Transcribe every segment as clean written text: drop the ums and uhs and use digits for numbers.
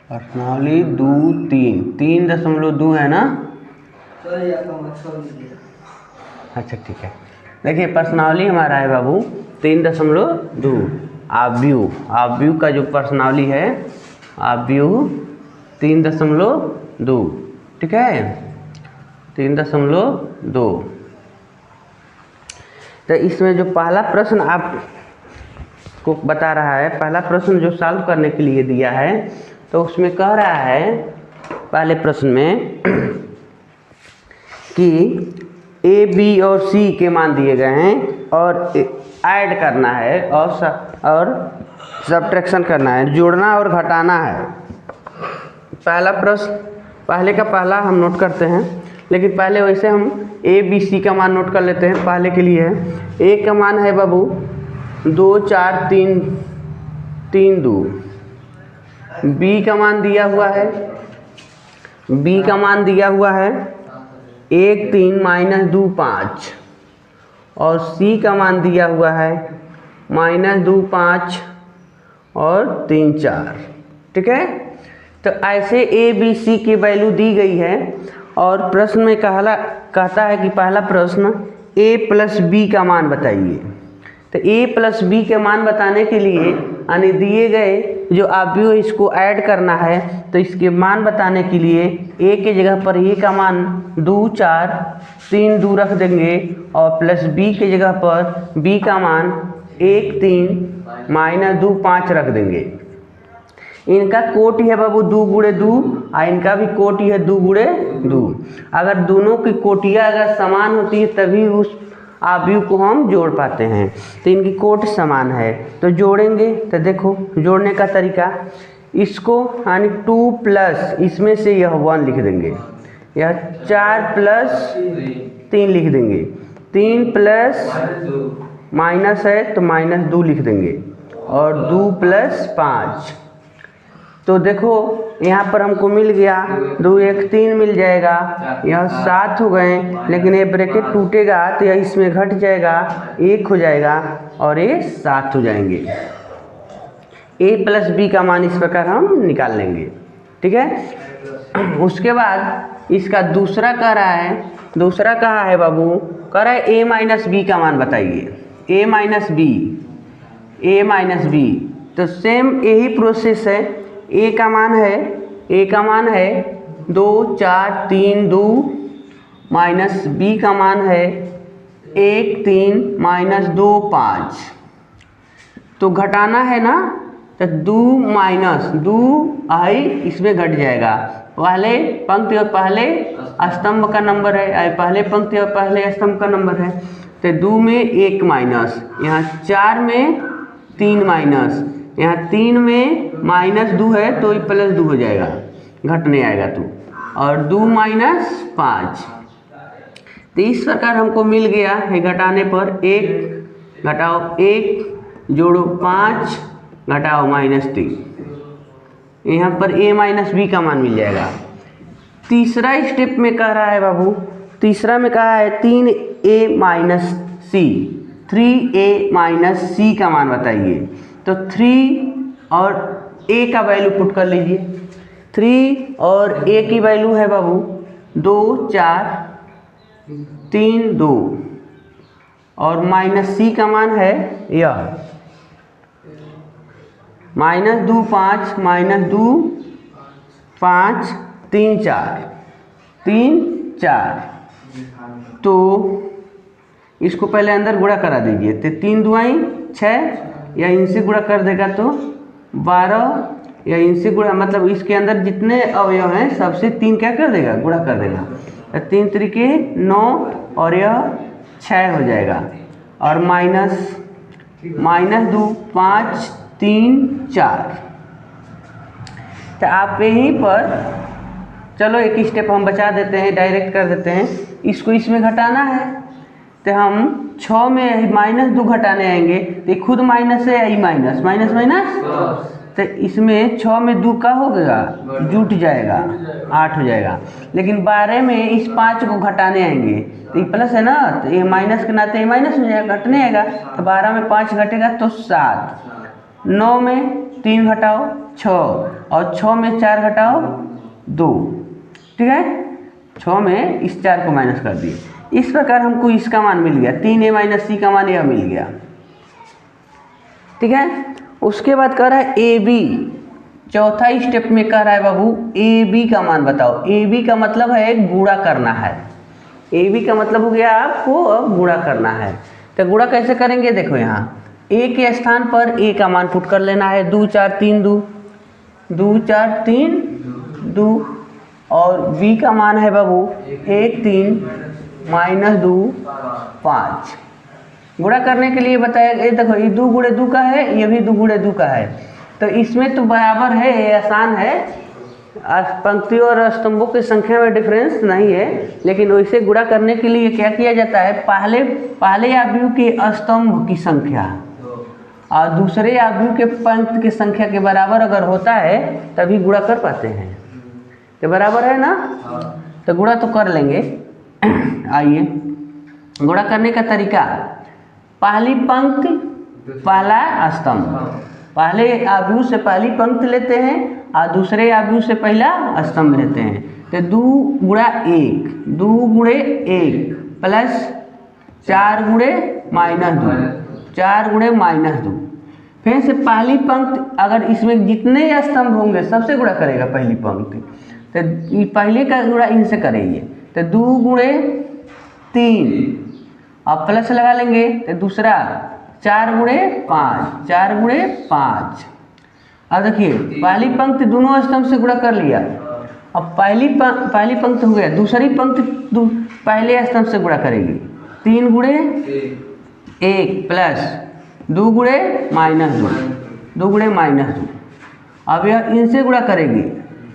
प्रश्नावली 3.2 है ना। अच्छा ठीक है, देखिए प्रश्नावली हमारा है बाबू 3.2। आव्यूह का जो प्रश्नावली है आव्यूह 3.2, ठीक है 3.2। तो इसमें जो पहला प्रश्न आपको बता रहा है, पहला प्रश्न जो सॉल्व करने के लिए दिया है, तो उसमें कह रहा है पहले प्रश्न में कि ए बी और सी के मान दिए गए हैं और ऐड करना है और सब्ट्रैक्शन करना है, जोड़ना और घटाना है। पहला प्रश्न पहले का पहला हम नोट करते हैं, लेकिन पहले वैसे हम ए बी सी का मान नोट कर लेते हैं। पहले के लिए है ए का मान है बाबू 2 4 3 3 2। बी का मान दिया हुआ है 1 3 -2 5 और सी का मान दिया हुआ है -2 5 और 3 4, ठीक है। तो ऐसे ए बी सी की वैल्यू दी गई है और प्रश्न में कहता है कि पहला प्रश्न a प्लस बी का मान बताइए। तो a प्लस बी के मान बताने के लिए यानी दिए गए जो आव्यूह इसको ऐड करना है, तो इसके मान बताने के लिए a के जगह पर a का मान 2 4 3 2 रख देंगे और प्लस b के जगह पर b का मान 1 3 -2 5 रख देंगे। इनका कोटि है बाबू 2 × 2 और इनका भी कोटि है 2 × 2। अगर दोनों की कोटियाँ अगर समान होती है तभी उस आव्यूह को हम जोड़ पाते हैं। तो इनकी कोटि समान है तो जोड़ेंगे। तो देखो जोड़ने का तरीका, इसको यानी 2 प्लस इसमें से यह 1 लिख देंगे, यह 4 प्लस 3 लिख देंगे, 3 प्लस माइनस है तो -2 लिख देंगे और 2 प्लस 5। तो देखो यहाँ पर हमको मिल गया 2 1 3 मिल जाएगा, यह 7 हो गए, लेकिन ये ब्रैकेट टूटेगा तो यह इसमें घट जाएगा, 1 हो जाएगा और ये 7 हो जाएंगे। a प्लस बी का मान इस प्रकार हम निकाल लेंगे, ठीक है। उसके बाद इसका दूसरा कह रहा है, दूसरा कहा है बाबू, कह रहा है a माइनस बी का मान बताइए। a माइनस बी तो सेम यही प्रोसेस है। a का मान है 2 4 3 2 माइनस b का मान है 1 3 -2 5। तो घटाना है ना, तो 2 -2 आई इसमें घट जाएगा। पहले पंक्ति और पहले स्तंभ का नंबर है, पहले पंक्ति और पहले स्तंभ का नंबर है। तो 2 में 1 माइनस, यहाँ 4 में 3 माइनस, यहाँ 3 में -2 है तो ये +2 हो जाएगा, घटने आएगा तो, और 2 - 5। तो इस प्रकार हमको मिल गया है घटाने पर 1 घटाओ 1 जोड़ो 5 घटाओ -3, यहाँ पर a माइनस बी का मान मिल जाएगा। तीसरा स्टेप में कह रहा है बाबू, तीसरा में कहा है 3a माइनस c का मान बताइए। तो 3 और a का वैल्यू पुट कर लीजिए। 3 और a की वैल्यू है बाबू 2 4 3 2 और -c का मान है यह -2 5 -2 5 3 4। तो इसको पहले अंदर गुणा करा दीजिए। तो 3 दुआई 6, या इनसे गुणा कर देगा तो 12, या इनसे गुणा मतलब इसके अंदर जितने अवयव हैं सबसे 3 क्या कर देगा, गुणा कर देगा। तो 3 त्रिके 9 और यह 6 हो जाएगा और -2 5 3 4। तो आप यहीं पर चलो एक स्टेप हम बचा देते हैं, डायरेक्ट कर देते हैं। इसको इसमें घटाना है तो हम 6 में -2 घटाने आएंगे तो खुद माइनस है, यही माइनस, तो इसमें 6 में 2 का हो गया, जुट जाएगा 8 हो जाएगा। लेकिन 12 में इस 5 को घटाने आएंगे तो ये प्लस है ना, तो ये माइनस के नाते ये माइनस हो जाएगा, घटने आएगा। तो 12 में 5 घटेगा तो 7, 9 में 3 घटाओ 6 और 6 में 4 घटाओ 2, ठीक है। 6 में इस 4 को माइनस कर दिए। इस प्रकार हमको इसका मान मिल गया 3a माइनस सी का मान यह मिल गया, ठीक है। उसके बाद कह रहा है ए बी, चौथा स्टेप में कह रहा है बाबू ए बी का मान बताओ। ए बी का मतलब है गुणा करना है। ए बी का मतलब हो गया आपको अब गुणा करना है। तो गुणा कैसे करेंगे, देखो यहाँ ए के स्थान पर ए का मान पुट कर लेना है। 2 4 3 2, 2 4 3 2, और बी का मान है बाबू 1 3 माइनस 2 5। गुणा करने के लिए बताया, ये देखो ये 2 गुणे 2 का है, ये भी 2 गुणे 2 का है, तो इसमें तो बराबर है, ये आसान है। पंक्तियों और स्तंभों की संख्या में डिफरेंस नहीं है, लेकिन वैसे गुणा करने के लिए क्या किया जाता है, पहले आव्यूह के स्तंभ की संख्या और दूसरे आव्यूह के पंक्ति की संख्या के बराबर अगर होता है तभी गुणा कर पाते हैं। तो बराबर है ना, तो गुणा तो कर लेंगे। आइए गुणा करने का तरीका, पहली पंक्ति पहला स्तंभ, पहले आव्यूह से पहली पंक्ति लेते हैं और दूसरे आव्यूह से पहला स्तंभ लेते हैं। तो 2 गुणा 1, 2 गुणे 1 प्लस 4 गुणे माइनस 2, 4 गुणे माइनस 2। फिर से पहली पंक्ति, अगर इसमें जितने स्तंभ होंगे सबसे गुणा करेगा पहली पंक्ति, तो पहले का गुणा इनसे करेंगे। तो 2 गुणे 3 अब प्लस लगा लेंगे, तो दूसरा 4 गुणे 5, 4 गुणे 5। अब देखिए पहली पंक्ति दोनों स्तंभ से गुणा कर लिया, अब पहली पंक्ति हो गया, दूसरी पंक्ति पहले स्तंभ से गुणा करेगी। 3 गुणे 1 प्लस 2 गुणे माइनस 2, 2 गुणे माइनस 2। अब यह इनसे गुणा करेगी,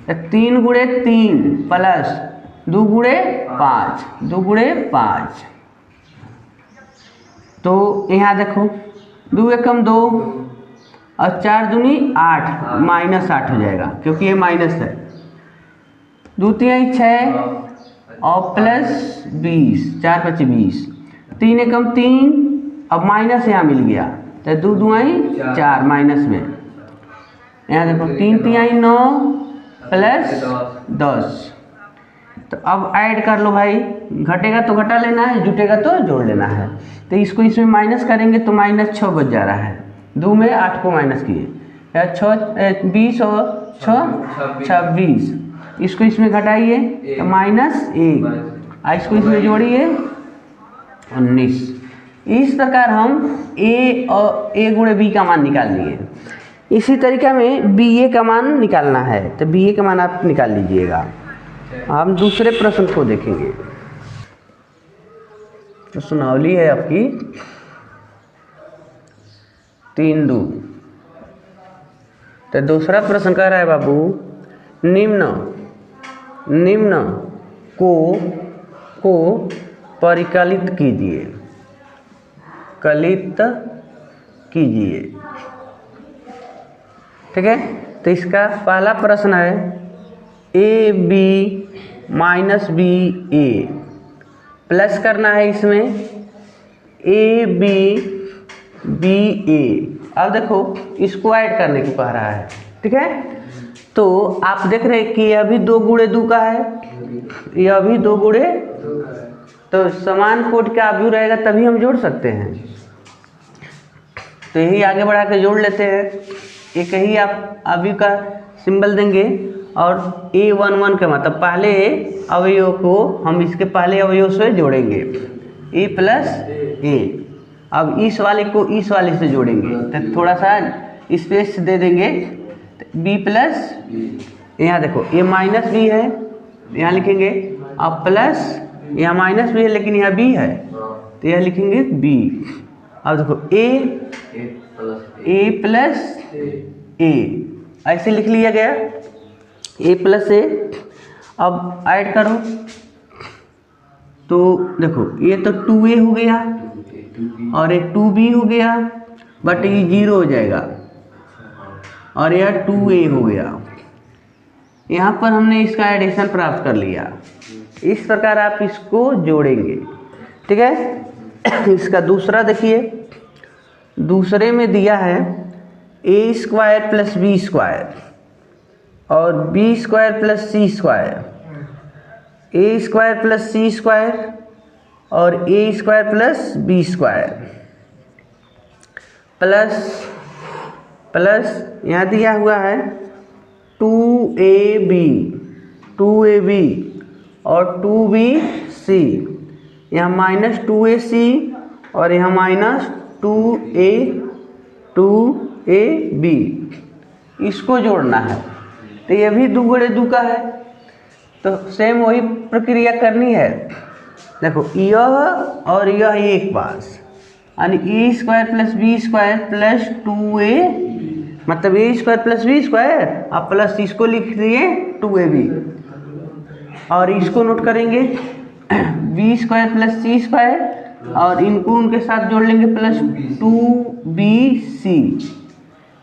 तो 3 गुणे 3 प्लस 2 गुणे 5, 2 गुणे 5। तो यहाँ देखो 2 एकम 2 और 4 दूनी 8, माइनस 8 हो जाएगा क्योंकि ये माइनस है। 2 3 6 और प्लस 20, 4 5 20, 3 एकम 3, अब माइनस यहाँ मिल गया, तो 2 2 4 माइनस में। यहाँ देखो 3 3 9 प्लस 10। तो अब ऐड कर लो भाई, घटेगा तो घटा लेना है, जुटेगा तो जोड़ लेना है। तो इसको इसमें माइनस करेंगे तो माइनस 6 बच जा रहा है। 2 में 8 को माइनस किए, 6 20 और 6 26। इसको इसमें घटाइए तो माइनस 1, इसको इसमें जोड़िए 19। इस प्रकार हम ए और ए गुणे बी का मान निकाल लिए। इसी तरीका में बी ए का मान निकालना है, तो बी ए का मान आप निकाल लीजिएगा। हम दूसरे प्रश्न को देखेंगे। प्रश्नावली है आपकी 3 2। तो दूसरा प्रश्न कह रहा है बाबू, निम्न को परिकलित कीजिए, कलित कीजिए, ठीक है। तो इसका पहला प्रश्न है A B minus B A, plus करना है इसमें ए बी बी ए। अब देखो इसको ऐड करने को कह रहा है, ठीक है। तो आप देख रहे हैं कि यह भी 2 गुणे 2 का है, यह भी 2 गुणे, तो समान कोट का आव्यूह रहेगा तभी हम जोड़ सकते हैं। तो यही आगे बढ़ा के जोड़ लेते हैं। एक ही आप आव्यूह का सिंबल देंगे और A11 का मतलब पहले अवयव को हम इसके पहले अवयव से जोड़ेंगे, A प्लस A। अब इस वाले को इस वाले से जोड़ेंगे, तो थोड़ा सा स्पेस दे देंगे, B प्लस, यहाँ देखो ये माइनस B है, यहाँ लिखेंगे, अब प्लस यहाँ माइनस B है लेकिन यहाँ B है, तो यहाँ लिखेंगे B। अब देखो A प्लस A ऐसे लिख लिया गया, A प्लस A। अब ऐड करो तो देखो ये तो 2A हो गया और ये 2B हो गया, बट ये 0 हो जाएगा और यह 2A हो गया। यहाँ पर हमने इसका एडिशन प्राप्त कर लिया। इस प्रकार आप इसको जोड़ेंगे, ठीक है। इसका दूसरा देखिए, दूसरे में दिया है A square plus B square और B square plus C square, A square plus C square और A square plus B square plus यहाँ दिया हुआ है 2ab और 2bc, यहाँ माइनस 2ac और यहाँ माइनस 2ab, इसको जोड़ना है। तो ये भी 2 गुणे 2 का है, तो सेम वही प्रक्रिया करनी है। देखो यह और यह एक पास, यानी A square plus B square plus 2a, मतलब A square plus B square, आप प्लस इसको लिख दिए 2ab और इसको नोट करेंगे B square plus C square और इनको उनके साथ जोड़ लेंगे प्लस 2bc।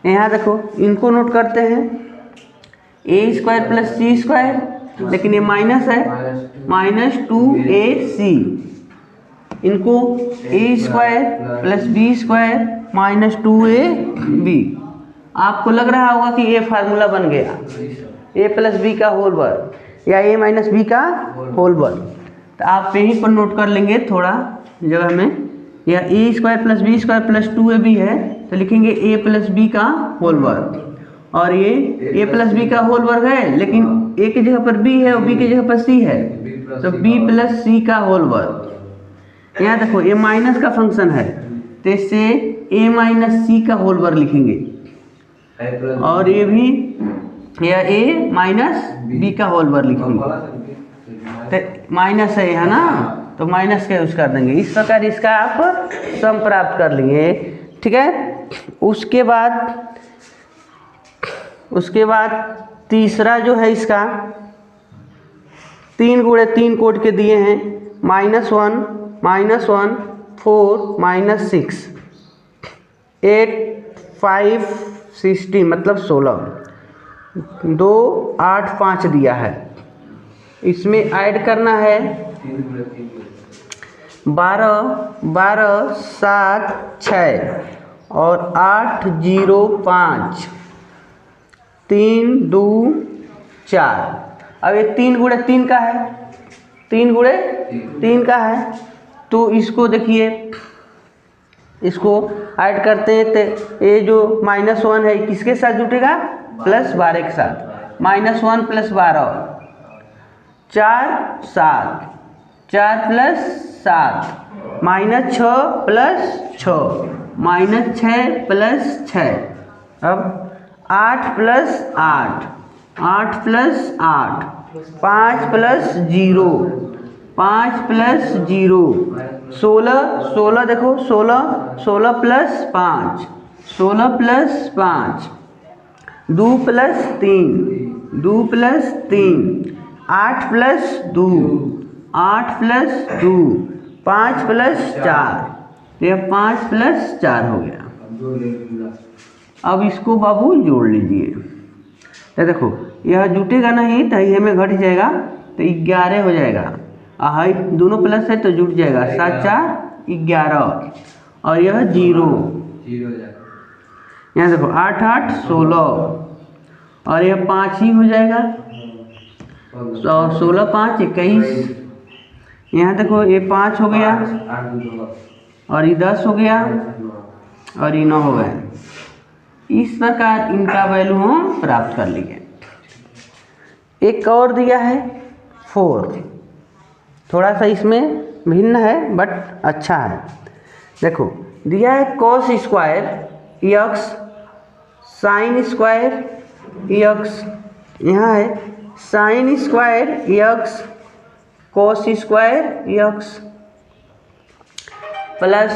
यहाँ देखो इनको नोट करते हैं, A square plus C square, लेकिन ये माइनस है, माइनस 2ac, इनको A square plus B square minus 2ab। आपको लग रहा होगा कि ये फार्मूला बन गया ए प्लस बी का होल वर्ग या ए माइनस बी का होल वर्ग। तो आप यहीं पर नोट कर लेंगे थोड़ा जगह में, या A square plus B square plus 2ab है तो लिखेंगे ए प्लस बी का होल वर्ग, और ये ए प्लस बी का होल वर्ग है लेकिन ए की जगह पर बी है और बी की जगह पर सी है, तो बी प्लस सी का होल वर्ग। यहाँ देखो ये माइनस का फंक्शन है तो इससे ए माइनस सी का होल वर्ग लिखेंगे, और ये भी या ए माइनस बी का होल वर्ग लिखेंगे, तो माइनस है ना, तो माइनस का यूज कर देंगे। इस प्रकार इसका आप सम प्राप्त कर लेंगे, ठीक है। उसके बाद तीसरा जो है इसका 3 गुणे 3 कोड के दिए हैं, -1 -1 4 -6 8 5 16, मतलब 16, 2 8 5 दिया है। इसमें ऐड करना है 12 7 6 और 8 0 5 3 2 4। अब ये 3 गुणे 3 का है, 3 गुणे 3 का है, तो इसको देखिए, इसको ऐड करते हैं तो ये जो -1 है किसके साथ जुटेगा, +12 के साथ, -1 + 12 4 7, 4 + 7 -6 + 6 -6 + 6, अब 8 + 8 8 + 8 5 + 0 5 + 0 16 देखो 16 + 5 16 + 5 2 + 3 2 + 3 8 + 2 8 + 2 5 + 4, ये 5 + 4 हो गया। अब इसको बाबू जोड़ लीजिए, तो देखो यह जुटेगा नहीं तो ये में घट जाएगा तो 11 हो जाएगा, हाई दोनों प्लस है तो जुट जाएगा, 7 4 11 और यह 0, यहाँ देखो 8 8 16 और यह 5 ही हो जाएगा, 16 5 21, यहाँ देखो ये 5 हो गया और ये 10 हो गया और ये 9 हो गया। इस प्रकार इनका वैल्यू हम प्राप्त कर लिए। एक और दिया है 4, थोड़ा सा इसमें भिन्न है बट अच्छा है। देखो दिया है cos square x sin square x, यहाँ है sin square x cos square x plus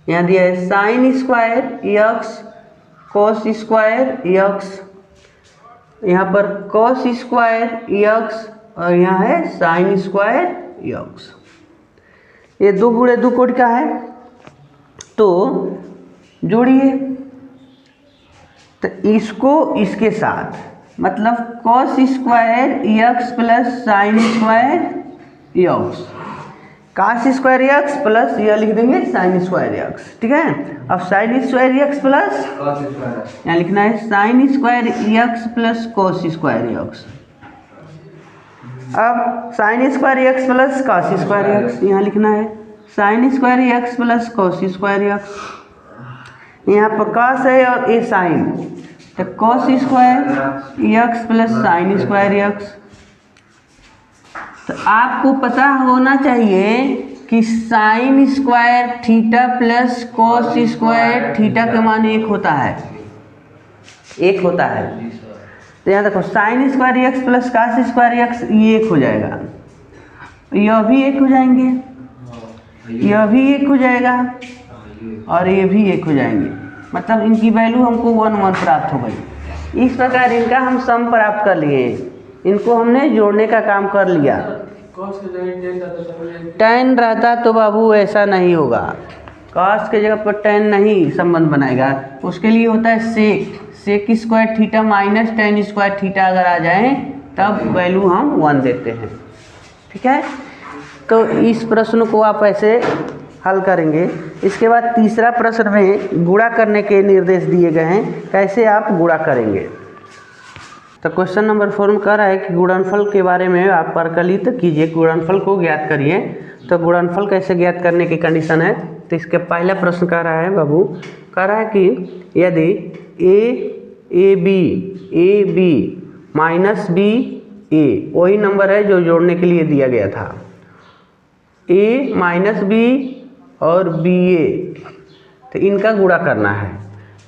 यहाँ दिया है sin square x cos square x, यहाँ पर cos स्क्वायर x और यहाँ है sin स्क्वायर x। ये 2 गुणे 2 कोड का है, तो जोड़िए, तो इसको इसके साथ, मतलब cos square x plus sin square x, cos square x plus यह लिख देंगे sin स्क्वायर एक्स, ठीक है। अब sin स्क्वायर एक्स प्लस यहाँ लिखना है sin square x plus cos square x. अब sin square x plus cos square x यहाँ लिखना है sin square x plus cos square x. यहाँ पर cos है और ये sin, तो cos square x plus sin square x. तो आपको पता होना चाहिए कि sine square theta plus cos square theta का मान एक होता है, एक होता है। तो यहाँ देखो sine square x plus cos square x ये एक हो जाएगा, यह भी एक हो जाएंगे, यह भी एक हो जाएगा और ये भी एक हो जाएंगे। मतलब इनकी वैल्यू हमको 1 1 प्राप्त हो गई। इस प्रकार इनका हम सम प्राप्त कर लिए, इनको हमने जोड़ने का काम कर लिया। tan रहता तो बाबू ऐसा नहीं होगा, cos के जगह पर tan नहीं संबंध बनाएगा। उसके लिए होता है sec square theta minus tan square theta अगर आ जाए तब वैल्यू हम 1 देते हैं, ठीक है। तो इस प्रश्न को आप ऐसे हल करेंगे। इसके बाद तीसरा प्रश्न में गुणा करने के निर्देश दिए गए हैं, कैसे आप गुणा करेंगे। तो क्वेश्चन नंबर 4 में कह रहा है कि गुणनफल के बारे में आप परिकलित कीजिए, गुणनफल को ज्ञात करिए। तो गुणनफल कैसे ज्ञात करने की कंडीशन है, तो इसके पहला प्रश्न कह रहा है बाबू, कह रहा है कि यदि ए बी माइनस बी ए, वही नंबर है जो जोड़ने के लिए दिया गया था, ए माइनस बी और बी ए, तो इनका गुणा करना है।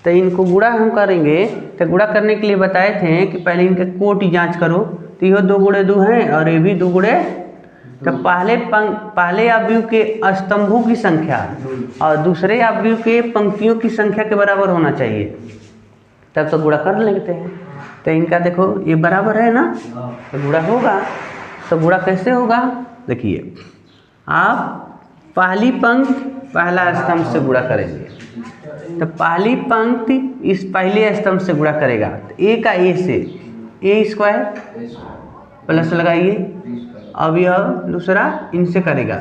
तो इनको गुणा हम करेंगे, तो गुणा करने के लिए बताए थे कि पहले इनके कोटि जांच करो। तो यह 2 गुणे 2 हैं और ये भी 2 गुणे, तो पहले अवयव के स्तंभों की संख्या और दूसरे अवयव के पंक्तियों की संख्या के बराबर होना चाहिए, तब तो गुणा कर लेते हैं। तो इनका देखो ये बराबर है ना, तो गुणा होगा। तो गुणा कैसे होगा, देखिए आप पहली पंक्ति पहला स्तंभ से गुणा करेंगे, तो पहली पंक्ति इस पहले स्तंभ से गुणा करेगा। तो ए का ए से ए स्क्वायर प्लस लगाइए, अब यह दूसरा इनसे करेगा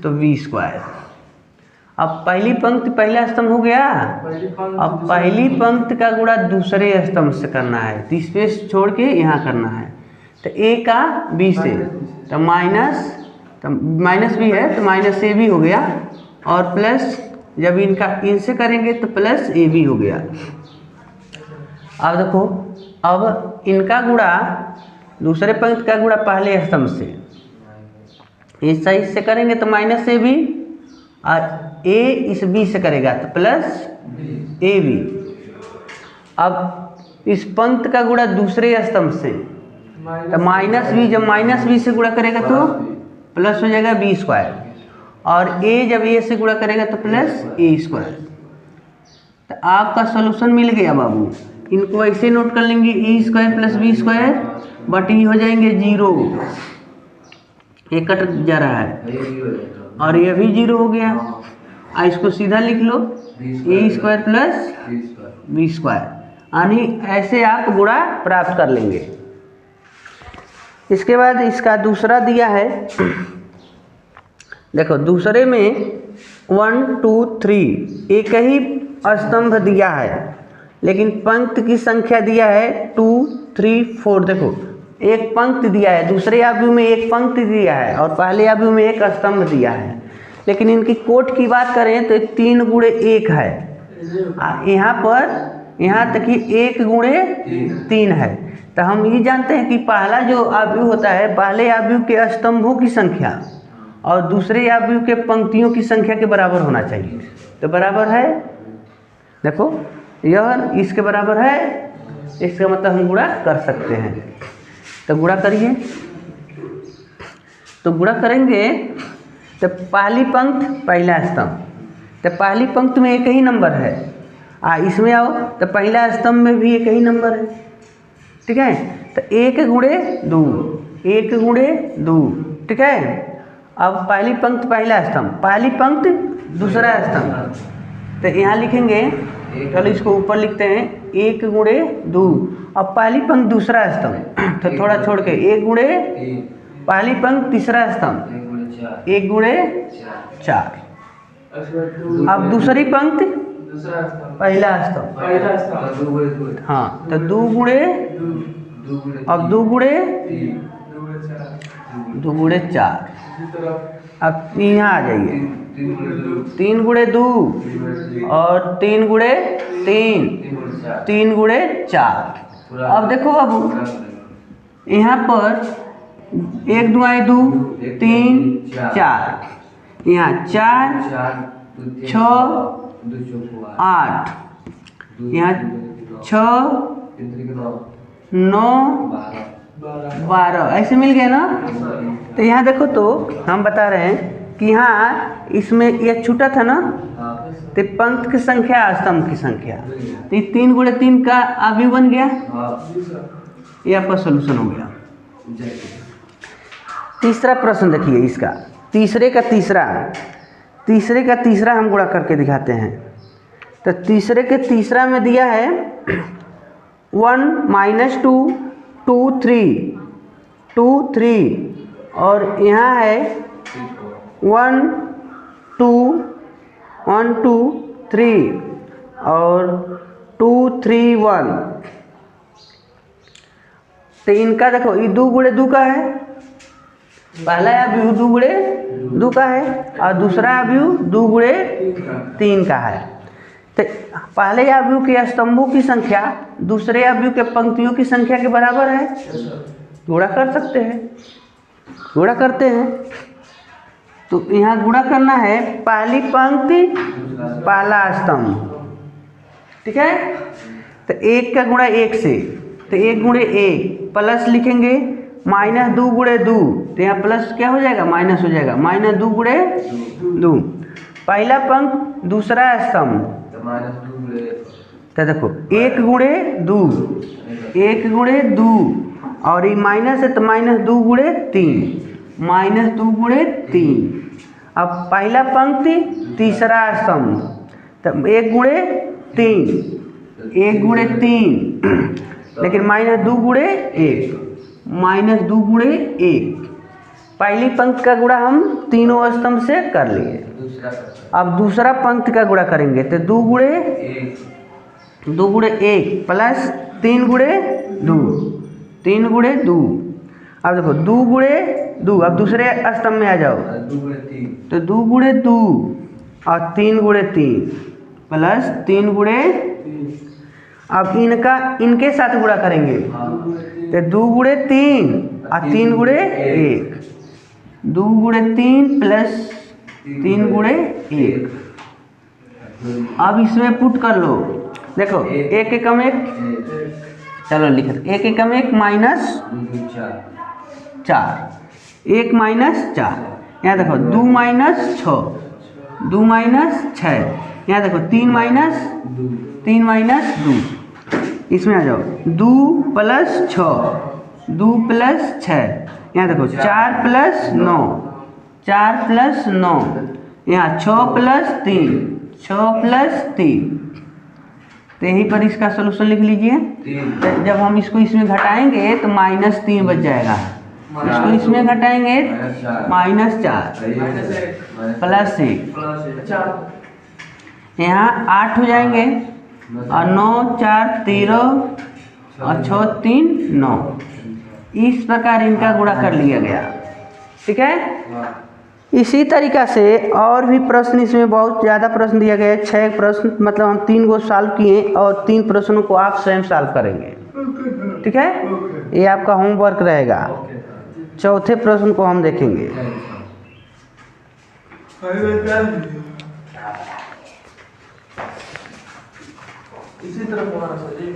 तो बी स्क्वायर। अब पहली पंक्ति पहला स्तंभ हो गया, अब पहली पंक्ति का गुणा दूसरे स्तंभ से करना है, तो स्पेस छोड़ के यहाँ करना है। तो ए का बी से, तो माइनस भी है तो माइनस ए भी हो गया, और प्लस जब इनका इनसे करेंगे तो प्लस ए भी हो गया। अब देखो, अब इनका गुणा दूसरे पंक्ति का गुणा पहले स्तंभ से, ऐसा इससे करेंगे तो माइनस ए बी, और ए इस बी से करेगा तो प्लस ए बी। अब इस पंक्ति का गुणा दूसरे स्तंभ से, तो माइनस बी, जब माइनस बी से गुणा करेगा तो प्लस हो जाएगा बी स्क्वायर, और a जब a से गुणा करेगा तो प्लस ए स्क्वायर। तो आपका सॉल्यूशन मिल गया बाबू। इनको ऐसे नोट कर लेंगे, A square plus B square but ये हो जाएंगे 0, ये कट जा रहा है और ये भी 0 हो गया। इसको सीधा लिख लो, ए स्क्वायर प्लस बी स्क्वायर, यानी ऐसे आप गुणा प्राप्त कर लेंगे। इसके बाद इसका दूसरा दिया है, देखो दूसरे में 1 2 3 एक ही स्तंभ दिया है, लेकिन पंक्ति की संख्या दिया है 2 3 4। देखो एक पंक्ति दिया है, दूसरे अवयव में एक पंक्ति दिया है और पहले अवयव में एक स्तंभ दिया है, लेकिन इनकी कोट की बात करें तो 3 गुणे 1 है। यहाँ पर यहाँ तक कि 1 गुणे 3 है। तो हम ये जानते हैं कि पहला जो अवयव होता है, पहले अवयव के स्तंभों की संख्या और दूसरे अवयव के पंक्तियों की संख्या के बराबर होना चाहिए। तो बराबर है, देखो यह इसके बराबर है, इसका मतलब हम गुणा कर सकते हैं। तो गुणा करिए, तो गुणा करेंगे तो पहली पंक्ति पहला स्तंभ, तो पहली पंक्ति में एक ही नंबर है, इसमें आओ तो पहला स्तंभ में भी एक ही नंबर है, ठीक है। तो 1 गुणे 2 1 गुणे 2, ठीक है। अब पहली पंक्ति पहला स्तंभ, पहली पंक्ति दूसरा स्तंभ, तो यहाँ लिखेंगे, चलो इसको ऊपर लिखते हैं 1 गुणे 2। अब पहली पंक्ति दूसरा स्तंभ, तो थोड़ा छोड़ के 1 गुणे पहली पंक्ति तीसरा स्तंभ, 1 गुणे 4। अब दूसरी पंक्ति, पहला स्तंभ, हाँ, तो 2 गुणे, अब 2 गुणे 4। अब यहाँ आ जाइए, 3 गुणे 2 और 3 गुणे 3, 3 गुणे 4। अब देखो बाबू, यहाँ पर 1 2 2, 3 4, यहाँ 4 6 8, यहाँ 6 9 12, ऐसे मिल गए ना। तो यहाँ देखो, तो हम बता रहे हैं कि यहाँ इसमें यह छूटा था ना, तो पंक्ति की संख्या स्तंभ की संख्या, तो ये 3 गुणे 3 का अवयव बन गया, ये आपका सॉल्यूशन हो गया। तीसरा प्रश्न देखिए, इसका तीसरे का तीसरा हम गुणा करके दिखाते हैं। तो तीसरे के तीसरा में दिया है 1 -2 2 3 और यहाँ है 1 2 3 और 2 3 1। तो इनका देखो, ये 2 गुणे 2 का है, पहला अवयव 2 गुणे 2 का है और दूसरा अवयव 2 गुणे 3 का है। तो पहले अवयव के स्तंभों की संख्या दूसरे अवयव के पंक्तियों की संख्या के बराबर है, गुणा कर सकते हैं, गुणा करते हैं। तो यहाँ गुणा करना है पहली पंक्ति पहला स्तंभ, ठीक है। तो 1 का गुणा 1 से, तो 1 गुणे 1 प्लस लिखेंगे -2 गुणे 2, तो यहाँ प्लस क्या हो जाएगा, माइनस हो जाएगा, -2 गुणे 2। पहला पंक्त दूसरा स्तंभ, तो देखो 1 गुणे 2, 1 गुणे 2 और ये माइनस है तो -2 गुणे 3, -2 गुणे 3। अब पहला पंक्ति तीसरा स्तंभ, तो 1 गुणे 3, 1 गुणे 3, लेकिन -2 गुणे 1, -2 गुणे 1। पहली पंक्ति का गुणा हम तीनों स्तंभ से कर लिए। अब दूसरा पंक्ति का गुणा करेंगे, तो 2 गुणे 1 प्लस 3 गुणे 2, 3 गुणे 2। अब देखो 2 गुणे 2, अब दूसरे स्तंभ में आ जाओ, तो 2 गुणे 2 और 3 गुणे 3 प्लस 3 गुणे। अब इनके साथ गुणा करेंगे, तो 2 गुणे 3 और 3 गुणे 1, 2 गुणे 3 प्लस 3 गुणे 1। अब इसमें पुट कर लो, देखो 1 एकम 1, चलो लिख, 1 एकम 1 माइनस 4, 1 माइनस 4। यहाँ देखो 2 माइनस 6, 2 माइनस 6, यहाँ देखो 3 माइनस 2। इसमें आ जाओ 2 प्लस 6, 2 प्लस 6, यहाँ देखो 4 प्लस 9, 4 प्लस 9, यहाँ 6 प्लस 3, 6 प्लस 3। तो यहीं पर इसका सलूशन लिख लीजिए। तो जब हम इसको इसमें घटाएंगे तो -3 बच जाएगा, इसको इसमें घटाएंगे -4 प्लस 1, यहाँ 8 हो जाएंगे और 9 4 13 और 6 3 9। इस प्रकार इनका गुणा कर लिया गया, ठीक है। इसी तरीक़ा से और भी प्रश्न, इसमें बहुत ज़्यादा प्रश्न दिया गया है, 6 प्रश्न, मतलब हम 3 को सॉल्व किए और 3 प्रश्नों को आप स्वयं सॉल्व करेंगे, ठीक है। ये आपका होमवर्क रहेगा। चौथे प्रश्न को हम देखेंगे। इसी तरफ होना चाहिए।